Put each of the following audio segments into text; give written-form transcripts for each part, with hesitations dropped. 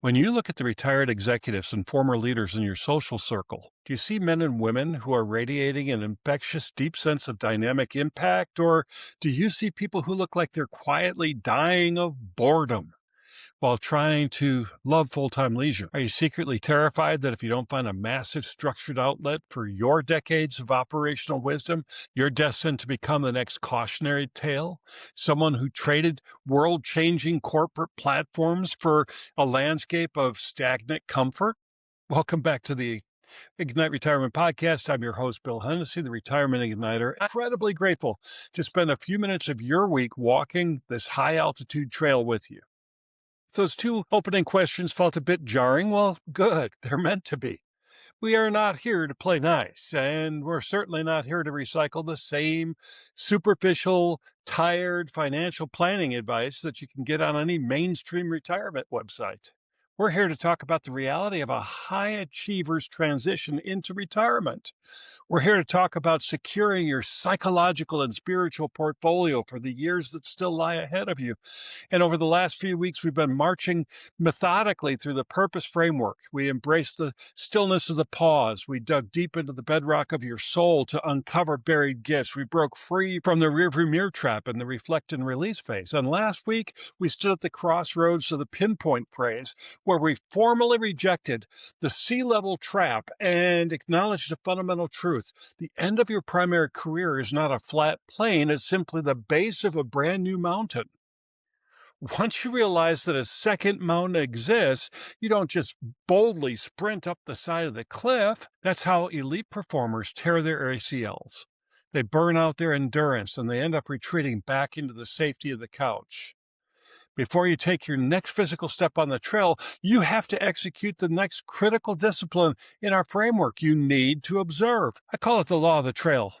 When you look at the retired executives and former leaders in your social circle, do you see men and women who are radiating an infectious, deep sense of dynamic impact? Or do you see people who look like they're quietly dying of boredom while trying to love full time leisure? Are you secretly terrified that if you don't find a massive structured outlet for your decades of operational wisdom, you're destined to become the next cautionary tale? Someone who traded world changing corporate platforms for a landscape of stagnant comfort? Welcome back to the Ignite Retirement Podcast. I'm your host, Bill Hennessy, the Retirement Igniter. Incredibly grateful to spend a few minutes of your week walking this high altitude trail with you. If those two opening questions felt a bit jarring, well, good. They're meant to be. We are not here to play nice, and we're certainly not here to recycle the same superficial, tired financial planning advice that you can get on any mainstream retirement website. We're here to talk about the reality of a high achiever's transition into retirement. We're here to talk about securing your psychological and spiritual portfolio for the years that still lie ahead of you. And over the last few weeks, we've been marching methodically through the purpose framework. We embraced the stillness of the pause. We dug deep into the bedrock of your soul to uncover buried gifts. We broke free from the rearview mirror trap in the reflect and release phase. And last week, we stood at the crossroads of the pinpoint phrase, where we formally rejected the sea-level trap and acknowledged a fundamental truth. The end of your primary career is not a flat plane, it's simply the base of a brand new mountain. Once you realize that a second mountain exists, you don't just boldly sprint up the side of the cliff. That's how elite performers tear their ACLs. They burn out their endurance and they end up retreating back into the safety of the couch. Before you take your next physical step on the trail, you have to execute the next critical discipline in our framework. You need to observe. I call it the law of the trail.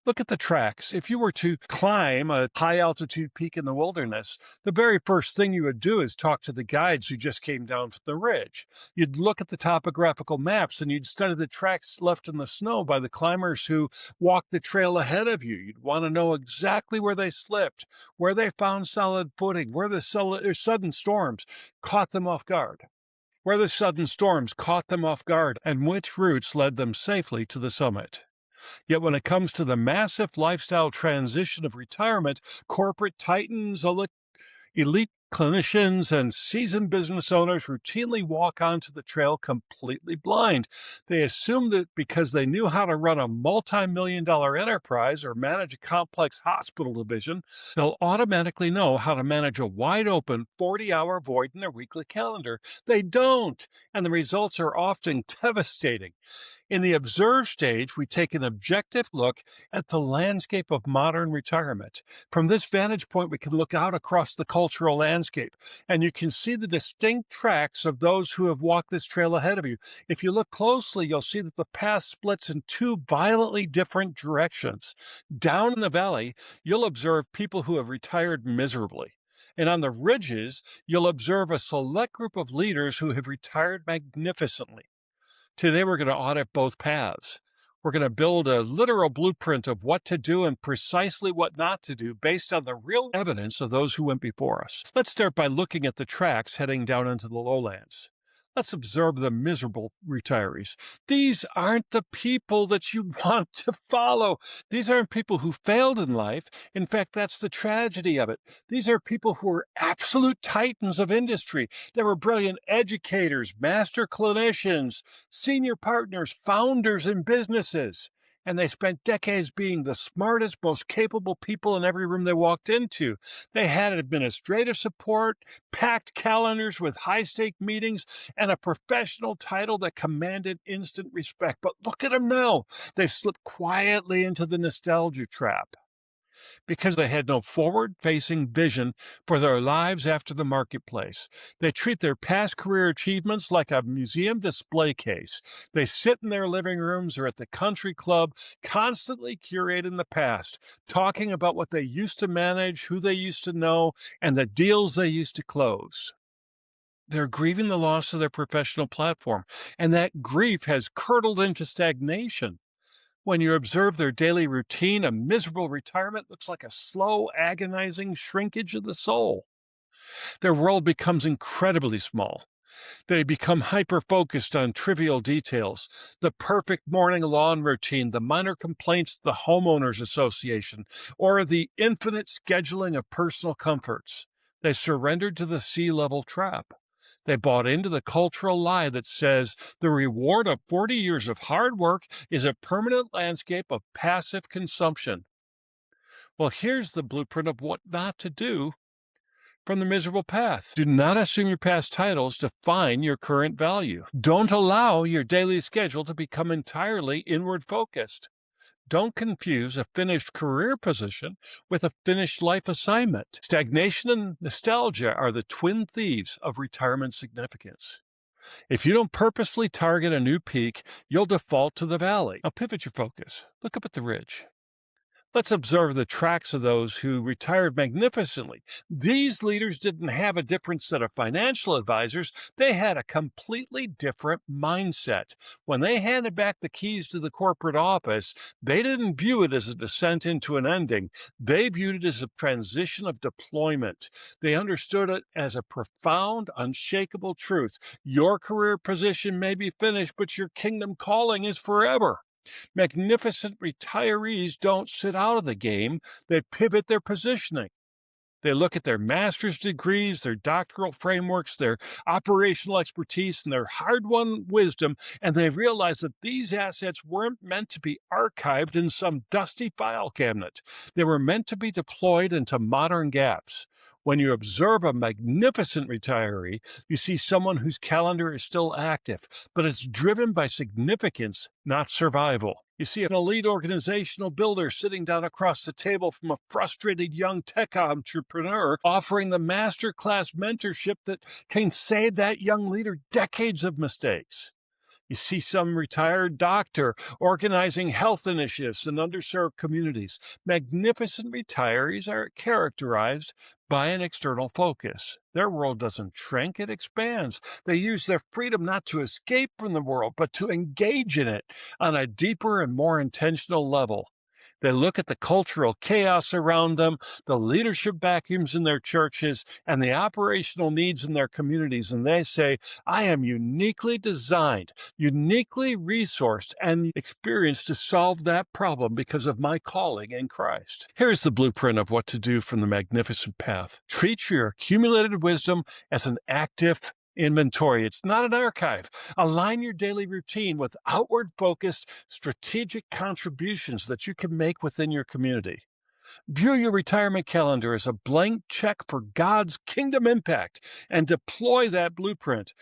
Look at the tracks. If you were to climb a high-altitude peak in the wilderness, the very first thing you would do is talk to the guides who just came down from the ridge. You'd look at the topographical maps and you'd study the tracks left in the snow by the climbers who walked the trail ahead of you. You'd want to know exactly where they slipped, where they found solid footing, where the sudden storms caught them off guard. And which routes led them safely to the summit. Yet when it comes to the massive lifestyle transition of retirement, corporate titans, elite clinicians, and seasoned business owners routinely walk onto the trail completely blind. They assume that because they knew how to run a multi-million-dollar enterprise or manage a complex hospital division, they'll automatically know how to manage a wide-open 40-hour void in their weekly calendar. They don't, and the results are often devastating. In the observe stage, we take an objective look at the landscape of modern retirement. From this vantage point, we can look out across the cultural landscape, and you can see the distinct tracks of those who have walked this trail ahead of you. If you look closely, you'll see that the path splits in two violently different directions. Down in the valley, you'll observe people who have retired miserably. And on the ridges, you'll observe a select group of leaders who have retired magnificently. Today, we're going to audit both paths. We're going to build a literal blueprint of what to do and precisely what not to do based on the real evidence of those who went before us. Let's start by looking at the tracks heading down into the lowlands. Let's observe the miserable retirees. These aren't the people that you want to follow. These aren't people who failed in life. In fact, that's the tragedy of it. These are people who are absolute titans of industry. They were brilliant educators, master clinicians, senior partners, founders in businesses. And they spent decades being the smartest, most capable people in every room they walked into. They had administrative support, packed calendars with high-stake meetings, and a professional title that commanded instant respect. But look at them now. They've slipped quietly into the nostalgia trap because they had no forward-facing vision for their lives after the marketplace. They treat their past career achievements like a museum display case. They sit in their living rooms or at the country club, constantly curating the past, talking about what they used to manage, who they used to know, and the deals they used to close. They're grieving the loss of their professional platform, and that grief has curdled into stagnation. When you observe their daily routine, a miserable retirement looks like a slow, agonizing shrinkage of the soul. Their world becomes incredibly small. They become hyper-focused on trivial details, the perfect morning lawn routine, the minor complaints of the homeowners association, or the infinite scheduling of personal comforts. They surrendered to the sea-level trap. They bought into the cultural lie that says the reward of 40 years of hard work is a permanent landscape of passive consumption. Well, here's the blueprint of what not to do from the miserable path. Do not assume your past titles define your current value. Don't allow your daily schedule to become entirely inward focused. Don't confuse a finished career position with a finished life assignment. Stagnation and nostalgia are the twin thieves of retirement significance. If you don't purposefully target a new peak, you'll default to the valley. Now pivot your focus. Look up at the ridge. Let's observe the tracks of those who retired magnificently. These leaders didn't have a different set of financial advisors. They had a completely different mindset. When they handed back the keys to the corporate office, they didn't view it as a descent into an ending. They viewed it as a transition of deployment. They understood it as a profound, unshakable truth. Your career position may be finished, but your kingdom calling is forever. Magnificent retirees don't sit out of the game, they pivot their positioning. They look at their master's degrees, their doctoral frameworks, their operational expertise, and their hard-won wisdom, and they realize that these assets weren't meant to be archived in some dusty file cabinet. They were meant to be deployed into modern gaps. When you observe a magnificent retiree, you see someone whose calendar is still active, but it's driven by significance, not survival. You see an elite organizational builder sitting down across the table from a frustrated young tech entrepreneur offering the masterclass mentorship that can save that young leader decades of mistakes. You see some retired doctor organizing health initiatives in underserved communities. Magnificent retirees are characterized by an external focus. Their world doesn't shrink, it expands. They use their freedom not to escape from the world, but to engage in it on a deeper and more intentional level. They look at the cultural chaos around them, the leadership vacuums in their churches, and the operational needs in their communities, and they say, I am uniquely designed, uniquely resourced, and experienced to solve that problem because of my calling in Christ. Here's the blueprint of what to do from the magnificent path. Treat your accumulated wisdom as an active inventory. It's not an archive. Align your daily routine with outward-focused, strategic contributions that you can make within your community. View your retirement calendar as a blank check for God's kingdom impact and deploy that blueprint.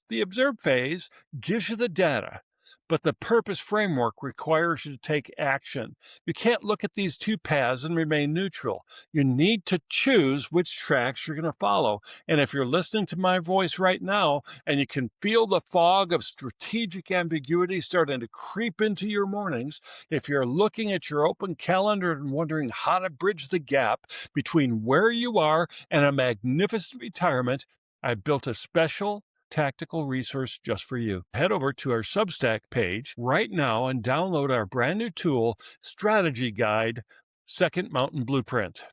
The observe phase gives you the data, but the purpose framework requires you to take action. You can't look at these two paths and remain neutral. You need to choose which tracks you're going to follow. And if you're listening to my voice right now and you can feel the fog of strategic ambiguity starting to creep into your mornings, if you're looking at your open calendar and wondering how to bridge the gap between where you are and a magnificent retirement, I've built a special tactical resource just for you. Head over to our Substack page right now and download our brand new tool, Strategy Guide, Second Mountain Blueprint.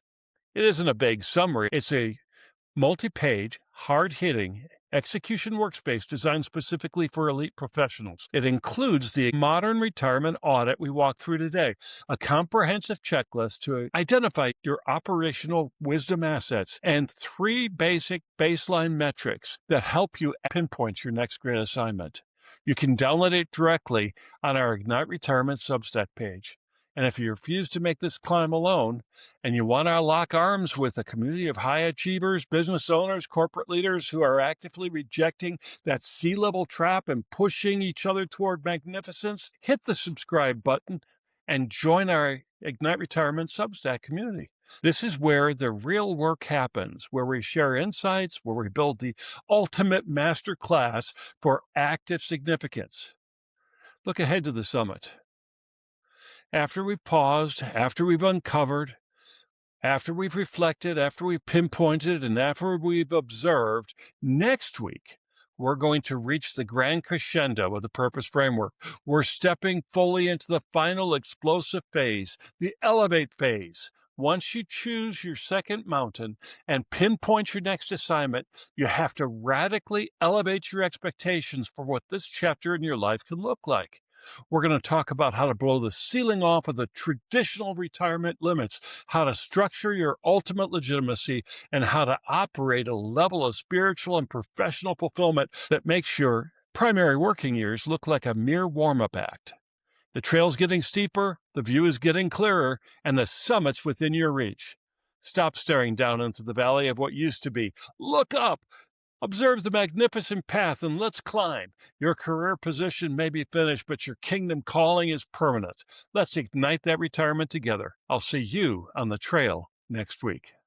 It isn't a vague summary. It's a multi-page, hard-hitting execution workspace designed specifically for elite professionals. It includes the modern retirement audit we walked through today, a comprehensive checklist to identify your operational wisdom assets, and 3 basic baseline metrics that help you pinpoint your next great assignment. You can download it directly on our Ignite Retirement Substack page. And if you refuse to make this climb alone, and you want to lock arms with a community of high achievers, business owners, corporate leaders who are actively rejecting that sea-level trap and pushing each other toward magnificence, hit the subscribe button and join our Ignite Retirement Substack community. This is where the real work happens, where we share insights, where we build the ultimate master class for active significance. Look ahead to the summit. After we've paused, after we've uncovered, after we've reflected, after we've pinpointed, and after we've observed, next week, we're going to reach the grand crescendo of the purpose framework. We're stepping fully into the final explosive phase, the elevate phase. Once you choose your second mountain and pinpoint your next assignment, you have to radically elevate your expectations for what this chapter in your life can look like. We're going to talk about how to blow the ceiling off of the traditional retirement limits, how to structure your ultimate legitimacy, and how to operate a level of spiritual and professional fulfillment that makes your primary working years look like a mere warm up act. The trail's getting steeper, the view is getting clearer, and the summit's within your reach. Stop staring down into the valley of what used to be. Look up! Observe the magnificent path and let's climb. Your career position may be finished, but your kingdom calling is permanent. Let's ignite that retirement together. I'll see you on the trail next week.